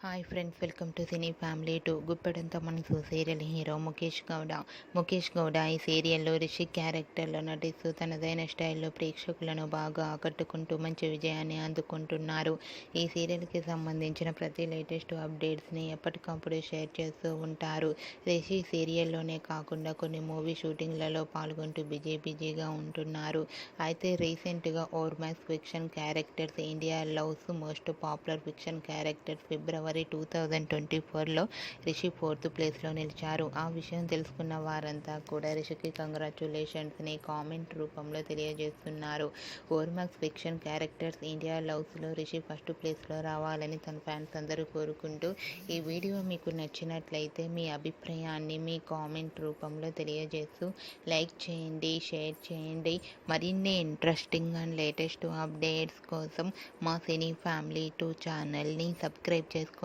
Hi friends, welcome to cine family 2. Guppedantha మనసు serial hero Mukesh Gowda ఈ సీరియల్లో రిషి క్యారెక్టర్లో నటిస్తూ తనదైన స్టైల్లో ప్రేక్షకులను బాగా ఆకట్టుకుంటూ మంచి విజయాన్ని అందుకుంటున్నారు. ఈ సీరియల్కి సంబంధించిన ప్రతి లేటెస్ట్ అప్డేట్స్ని ఎప్పటికప్పుడు షేర్ చేస్తూ ఉంటారు. రిషి సీరియల్లోనే కాకుండా కొన్ని మూవీ షూటింగ్లలో పాల్గొంటూ బిజీగా ఉంటున్నారు. అయితే రీసెంట్గా Ormax fiction characters India loves most popular fiction characters February 2024లో రిషి 4th ప్లేస్లో నిలిచారు. ఆ విషయం తెలుసుకున్న వారంతా కూడా రిషికి కంగ్రాచ్యులేషన్స్ని కామెంట్ రూపంలో తెలియజేస్తున్నారు. ఓర్మాక్స్ ఫిక్షన్ క్యారెక్టర్స్ ఇండియా లవ్స్లో రిషి ఫస్ట్ ప్లేస్లో రావాలని తన ఫ్యాన్స్ అందరూ కోరుకుంటూ, ఈ వీడియో మీకు నచ్చినట్లయితే మీ అభిప్రాయాన్ని మీ కామెంట్ రూపంలో తెలియజేస్తూ లైక్ చేయండి, షేర్ చేయండి. మరిన్ని ఇంట్రెస్టింగ్ అండ్ లేటెస్ట్ అప్డేట్స్ కోసం మా సినీ ఫ్యామిలీ 2 ఛానల్ని సబ్స్క్రైబ్ చేసుకోండి.